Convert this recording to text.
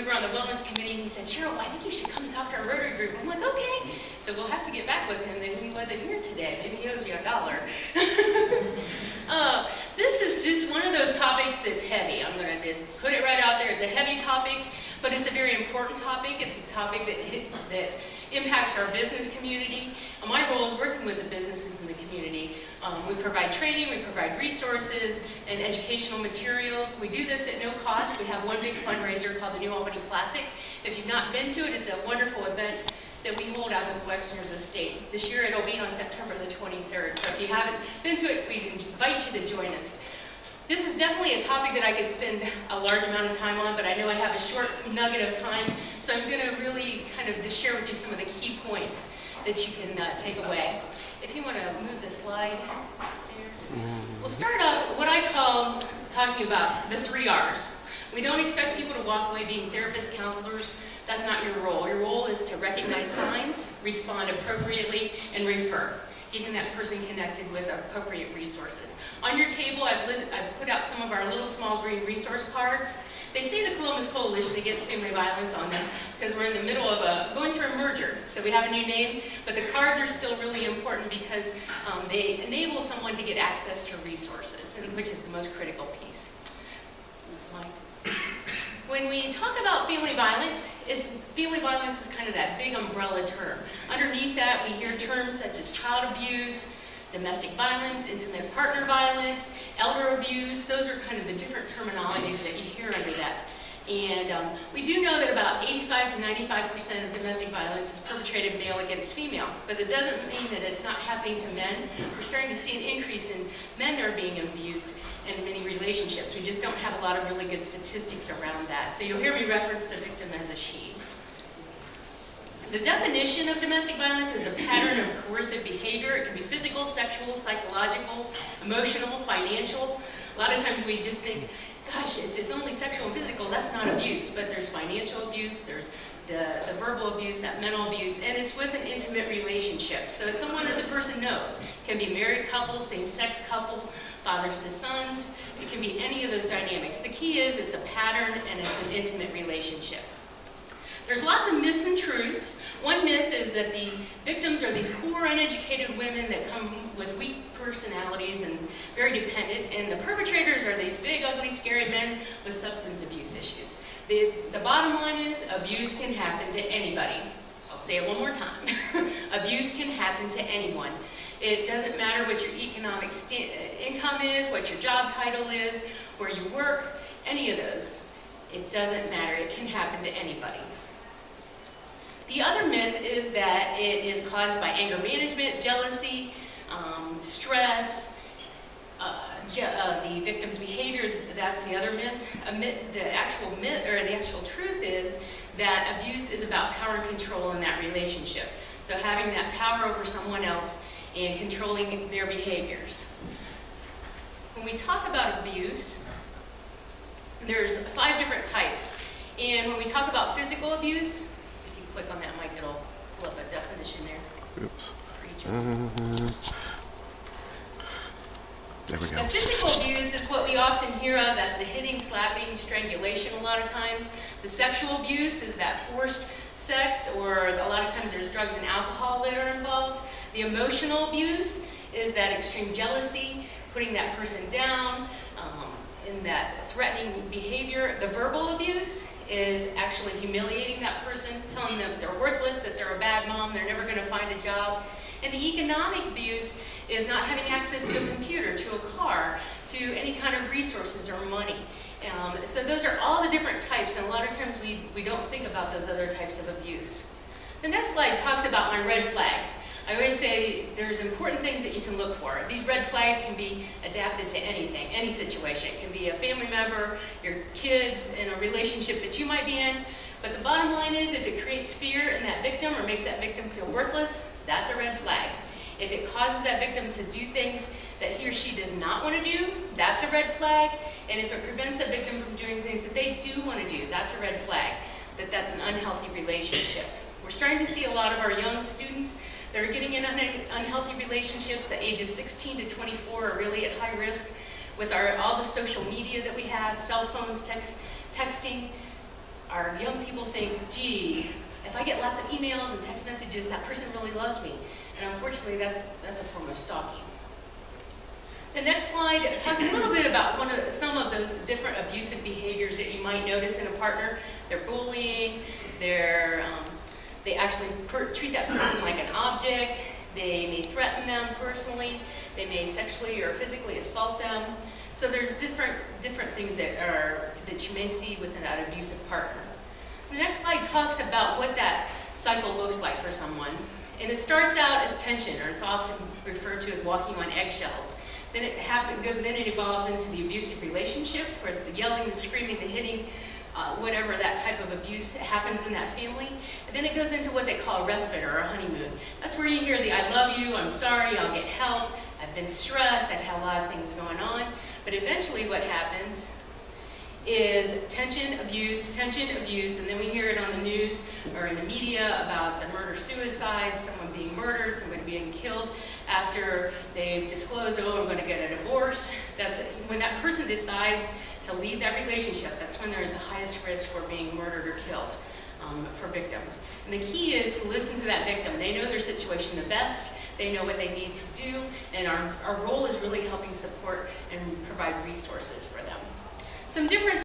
we were on the wellness committee, and he said, Sheryl, I think you should come and talk to our Rotary group. I'm like, okay. So we'll have to get back with him. That he wasn't here today. Maybe he owes you $1. This is just one of those topics that's heavy. I'm going to just put it right out there. It's a heavy topic, but it's a very important topic. It's a topic that impacts our business community. My role is working with the businesses in the community. We provide training, we provide resources and educational materials. We do this at no cost. We have one big fundraiser called the New Albany Classic. If you've not been to it, it's a wonderful event that we hold out of the Wexner's estate. This year it'll be on September the 23rd. So if you haven't been to it, we invite you to join us. This is definitely a topic that I could spend a large amount of time on, but I know I have a short nugget of time, so I'm going to really kind of just share with you some of the key points that you can take away. If you want to move the slide there. We'll start off with what I call talking about the 3 R's. We don't expect people to walk away being therapists, counselors. That's not your role. Your role is to recognize signs, respond appropriately, and refer, getting that person connected with appropriate resources. On your table, I've put out some of our little small green resource cards. They say the Columbus Coalition Against Family Violence on them because we're in the middle of going through a merger. So we have a new name, but the cards are still really important because they enable someone to get access to resources, which is the most critical piece. When we talk about family violence is kind of that big umbrella term. Underneath that, we hear terms such as child abuse, domestic violence, intimate partner violence, elder abuse. Those are kind of the different terminologies that you hear under that. And we do know that about 85 to 95% of domestic violence is perpetrated male against female, but it doesn't mean that it's not happening to men. We're starting to see an increase in men that are being abused in many relationships. We just don't have a lot of really good statistics around that. So you'll hear me reference the victim as a she. The definition of domestic violence is a pattern of coercive behavior. It can be physical, sexual, psychological, emotional, financial. A lot of times we just think, gosh, if it's only sexual and physical, that's not abuse. But there's financial abuse, there's the verbal abuse, that mental abuse, and it's with an intimate relationship. So it's someone that the person knows. It can be married couple, same-sex couple, fathers to sons. It can be any of those dynamics. The key is it's a pattern and it's an intimate relationship. There's lots of myths and truths. One myth is that the victims are these poor, uneducated women that come with weak personalities and very dependent, and the perpetrators are these big, ugly, scary men with substance abuse issues. The bottom line is abuse can happen to anybody. I'll say it one more time. Abuse can happen to anyone. It doesn't matter what your economic income is, what your job title is, where you work, any of those. It doesn't matter. It can happen to anybody. The other myth is that it is caused by anger management, jealousy, stress, the victim's behavior. That's the other myth. The actual truth is that abuse is about power and control in that relationship. So having that power over someone else and controlling their behaviors. When we talk about abuse, there's 5 different types. And when we talk about physical abuse, if you click on that mic, it'll pull up a definition there. Oops. There we go. The physical abuse is what we often hear of. That's the hitting, slapping, strangulation a lot of times. The sexual abuse is that forced sex, or a lot of times there's drugs and alcohol that are involved. The emotional abuse is that extreme jealousy, putting that person down, in that threatening behavior. The verbal abuse is actually humiliating that person, telling them they're worthless, that they're a bad mom, they're never going to find a job. And the economic abuse is not having access to a computer, to a car, to any kind of resources or money. So those are all the different types, and a lot of times we don't think about those other types of abuse. The next slide talks about my red flags. I always say there's important things that you can look for. These red flags can be adapted to anything, any situation. It can be a family member, your kids, in a relationship that you might be in. But the bottom line is, if it creates fear in that victim or makes that victim feel worthless, that's a red flag. If it causes that victim to do things that he or she does not want to do, that's a red flag. And if it prevents the victim from doing things that they do want to do, that's a red flag, that's an unhealthy relationship. We're starting to see a lot of our young students that are getting in unhealthy relationships. The ages 16 to 24 are really at high risk with all the social media that we have, cell phones, texting. our young people think, gee, if I get lots of emails and text messages, that person really loves me. And unfortunately, that's a form of stalking. The next slide talks a little bit about some of those different abusive behaviors that you might notice in a partner. They're bullying, they actually treat that person like an object, they may threaten them personally, they may sexually or physically assault them. So there's different things that you may see within that abusive partner. The next slide talks about what that cycle looks like for someone. And it starts out as tension, or it's often referred to as walking on eggshells. Then it evolves into the abusive relationship, where it's the yelling, the screaming, the hitting, whatever that type of abuse happens in that family. And then it goes into what they call a respite or a honeymoon. That's where you hear the I love you, I'm sorry, I'll get help, I've been stressed, I've had a lot of things going on. But eventually what happens is tension, abuse, and then we hear it on the news or in the media about the murder-suicide, someone being murdered, somebody being killed after they've disclosed, oh, I'm going to get a divorce. That's when that person decides to leave that relationship, that's when they're at the highest risk for being murdered or killed for victims. And the key is to listen to that victim. They know their situation the best. They know what they need to do, and our role is really helping support and provide resources for them. Some different